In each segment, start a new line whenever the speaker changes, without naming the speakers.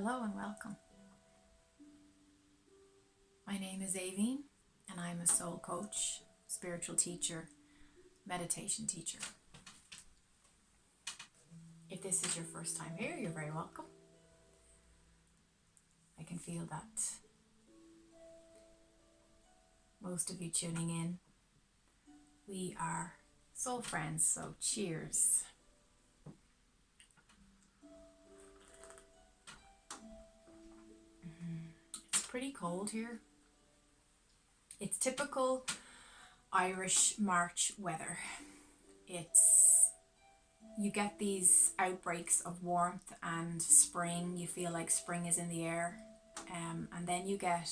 Hello and welcome. My name is Aveen and I'm a soul coach, spiritual teacher, meditation teacher. If this is your first time here, you're very welcome. I can feel that most of you tuning in, we are soul friends, so cheers. It's pretty cold here. It's typical Irish March weather. You get these outbreaks of warmth and spring. You feel like spring is in the air. And then you get,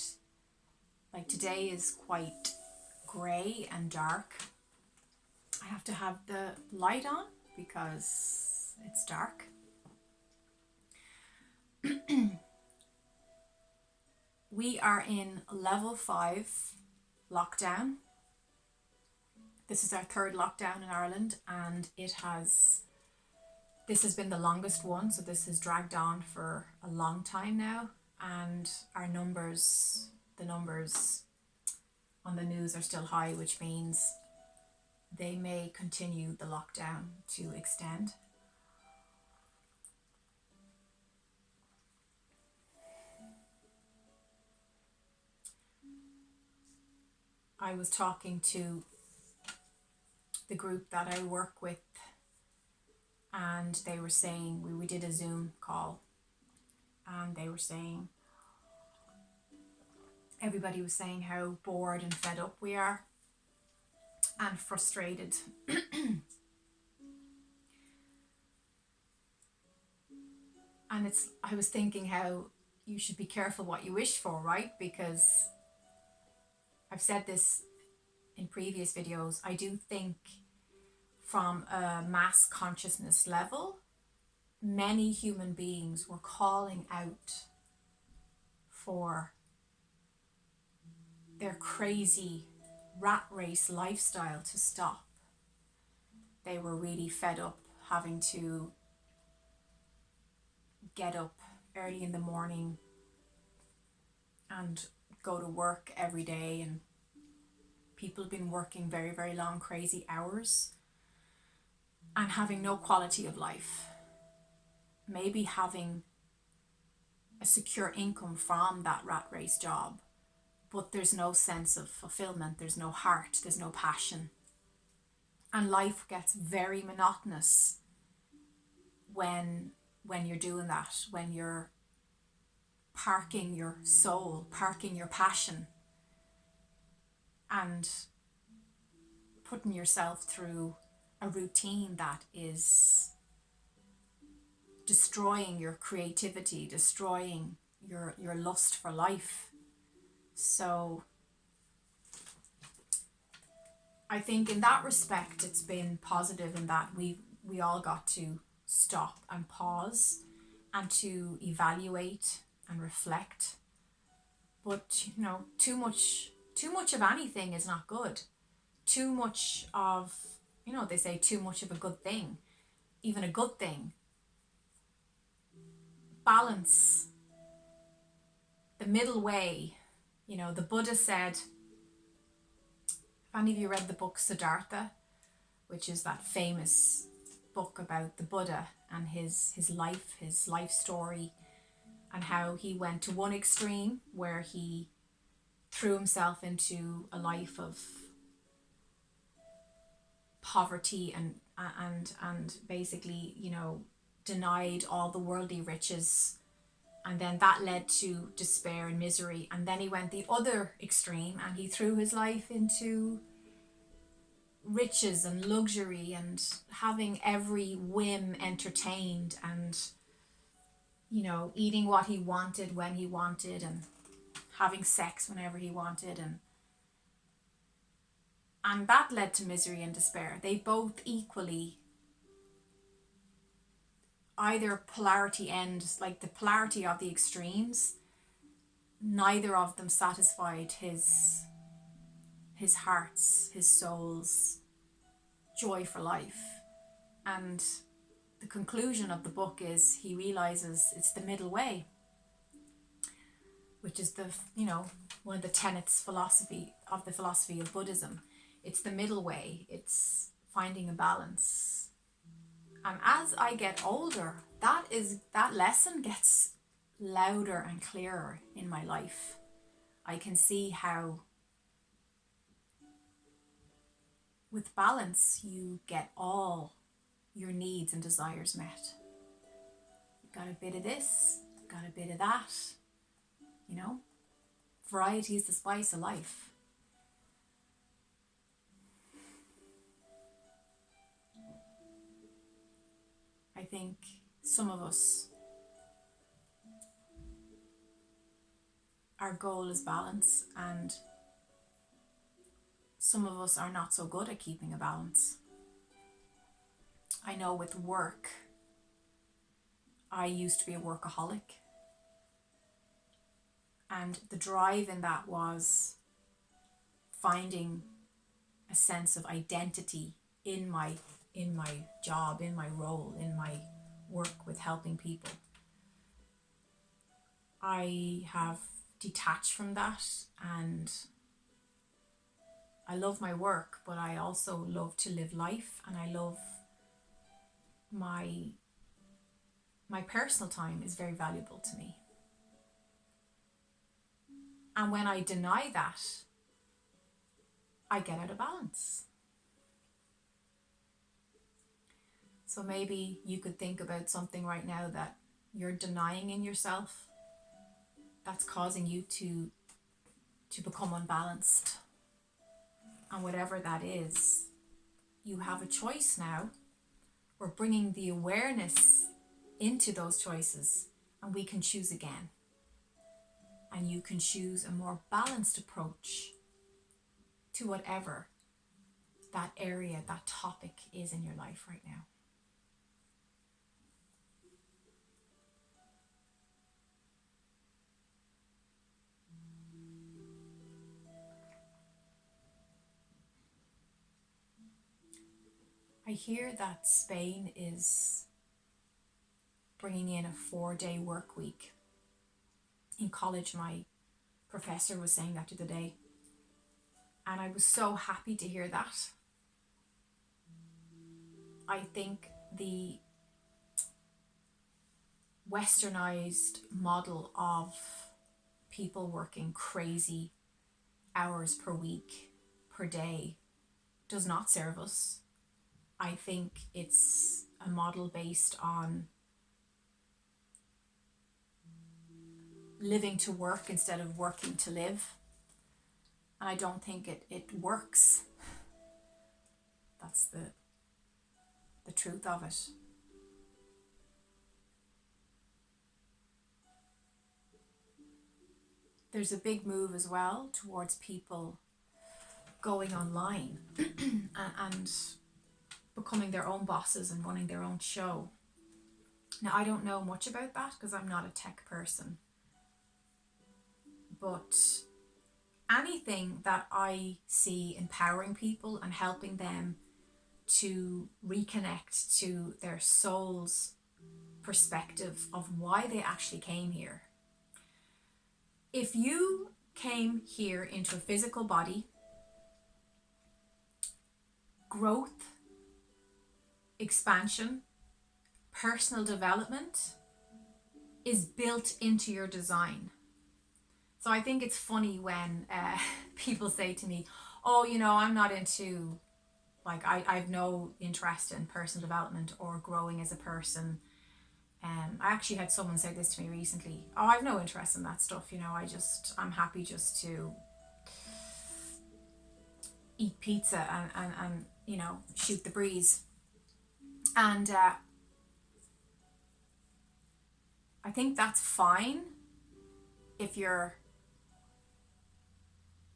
like today is quite grey and dark. I have to have the light on because it's dark. We are in level 5 lockdown. This is our third lockdown in Ireland, and this has been the longest one, so this has dragged on for a long time now, and the numbers on the news are still high, which means they may continue the lockdown to extend. I was talking to the group that I work with, and they were saying, we did a Zoom call, and they were saying, everybody was saying how bored and fed up we are and frustrated. And I was thinking how you should be careful what you wish for, right? Because I've said this in previous videos, I do think from a mass consciousness level, many human beings were calling out for their crazy rat race lifestyle to stop. They were really fed up having to get up early in the morning and go to work every day, and people have been working very, very long, crazy hours and having no quality of life. Maybe having a secure income from that rat race job, but there's no sense of fulfillment, there's no heart, there's no passion. And life gets very monotonous when you're doing that, when you're parking your soul, parking your passion, and putting yourself through a routine that is destroying your creativity, destroying your lust for life. So I think in that respect it's been positive in that we all got to stop and pause and to evaluate and reflect. But too much of anything is not good. Too much of, they say too much of a good thing, even a good thing. Balance, the middle way. The Buddha said, if any of you read the book Siddhartha, which is that famous book about the Buddha and his life story, and how he went to one extreme where he threw himself into a life of poverty and basically, denied all the worldly riches, and then that led to despair and misery. And then he went the other extreme and he threw his life into riches and luxury and having every whim entertained, and eating what he wanted when he wanted, and having sex whenever he wanted, and that led to misery and despair. They both equally, either polarity ends, like the polarity of the extremes, neither of them satisfied his heart's, his soul's joy for life. And the conclusion of the book is he realizes it's the middle way. which is one of the tenets philosophy of Buddhism. It's the middle way. It's finding a balance. And as I get older, that lesson gets louder and clearer in my life. I can see how with balance you get all your needs and desires met. You've got a bit of this, got a bit of that, Variety is the spice of life. I think some of us, our goal is balance, and some of us are not so good at keeping a balance. I know with work, I used to be a workaholic. And the drive in that was finding a sense of identity in my job, in my role, in my work with helping people. I have detached from that, and I love my work, but I also love to live life, and I love my personal time is very valuable to me. And when I deny that, I get out of balance. So maybe you could think about something right now that you're denying in yourself that's causing you to become unbalanced. And whatever that is, you have a choice now. We're bringing the awareness into those choices, and we can choose again. And you can choose a more balanced approach to whatever that area, that topic is in your life right now. I hear that Spain is bringing in a 4-day work week. In college, my professor was saying that the other day, and I was so happy to hear that. I think the westernized model of people working crazy hours per week, per day, does not serve us. I think it's a model based on living to work instead of working to live. And I don't think it works. That's the truth of it. There's a big move as well towards people going online and becoming their own bosses and running their own show. Now, I don't know much about that because I'm not a tech person. But anything that I see empowering people and helping them to reconnect to their soul's perspective of why they actually came here. If you came here into a physical body, growth, expansion, personal development is built into your design. So I think it's funny when people say to me, oh, I'm not into, I've no interest in personal development or growing as a person. I actually had someone say this to me recently. Oh, I've no interest in that stuff. I'm happy just to eat pizza and shoot the breeze. And I think that's fine if you're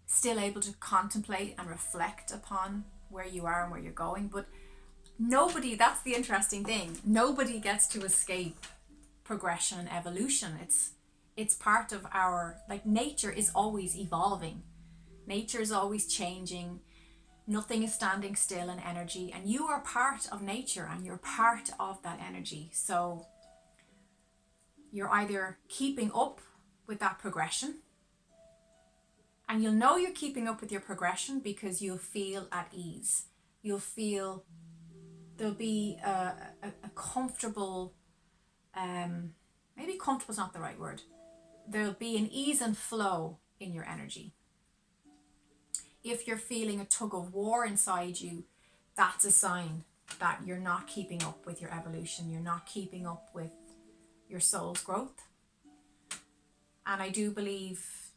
still able to contemplate and reflect upon where you are and where you're going. But that's the interesting thing. Nobody gets to escape progression and evolution. It's part of our, nature is always evolving. Nature is always changing. Nothing is standing still in energy, and you are part of nature and you're part of that energy. So you're either keeping up with that progression. And you'll know you're keeping up with your progression because you'll feel at ease. You'll feel there'll be a comfortable, maybe comfortable is not the right word. There'll be an ease and flow in your energy. If you're feeling a tug of war inside you, that's a sign that you're not keeping up with your evolution. You're not keeping up with your soul's growth. And I do believe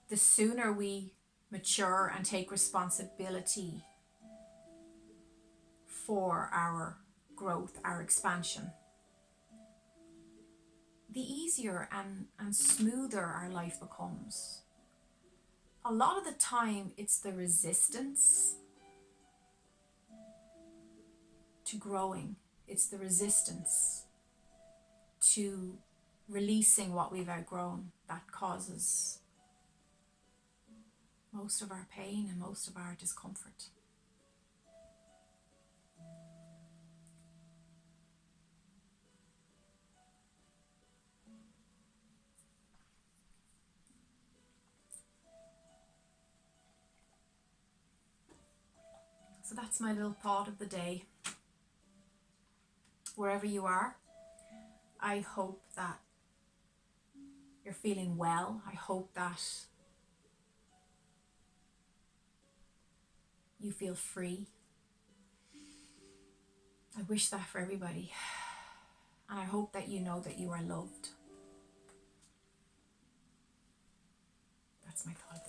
the sooner we mature and take responsibility for our growth, our expansion, the easier and smoother our life becomes. A lot of the time, it's the resistance to growing. It's the resistance to releasing what we've outgrown that causes most of our pain and most of our discomfort. So that's my little thought of the day. Wherever you are, I hope that you're feeling well. I hope that you feel free. I wish that for everybody. And I hope that you know that you are loved. That's my thought.